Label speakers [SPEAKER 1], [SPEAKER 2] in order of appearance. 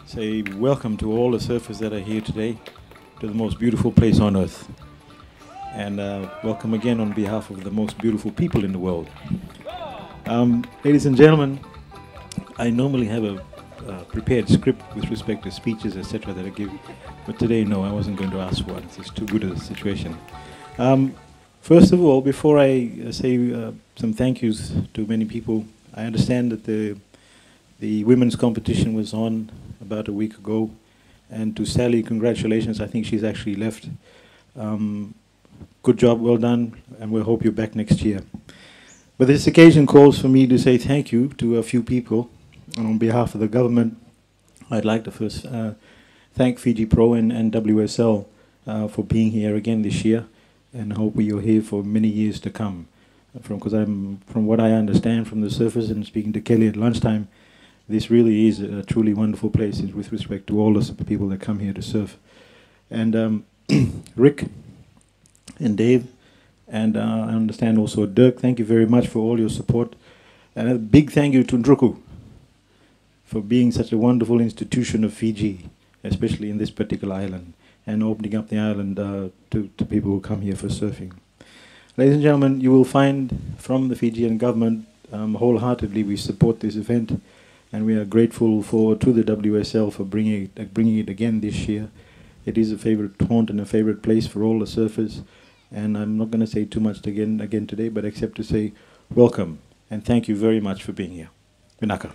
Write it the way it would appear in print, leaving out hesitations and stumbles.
[SPEAKER 1] say welcome to all the surfers that are here today to the most beautiful place on earth. And welcome again on behalf of the most beautiful people in the world. Ladies and gentlemen, I normally have a prepared script with respect to speeches, etc. that I give, but today, no, I wasn't going to ask one. It's too good a situation. First of all, before I say some thank yous to many people, I understand that the women's competition was on about a week ago, and to Sally, congratulations. I think she's actually left. Good job, well done, and we'll hope you're back next year. But this occasion calls for me to say thank you to a few people. And on behalf of the government, I'd like to first thank Fiji Pro and WSL for being here again this year, and hope you're here for many years to come. From what I understand from the surfers and speaking to Kelly at lunchtime, this really is a truly wonderful place with respect to all the people that come here to surf. And Rick and Dave, and I understand also Dirk, thank you very much for all your support. And a big thank you to Ndruku for being such a wonderful institution of Fiji, especially in this particular island, and opening up the island to people who come here for surfing. Ladies and gentlemen, you will find from the Fijian government wholeheartedly we support this event, and we are grateful to the WSL for bringing it again this year. It is a favorite haunt and a favorite place for all the surfers, and I'm not going to say too much again today, but except to say welcome and thank you very much for being here. Vinaka.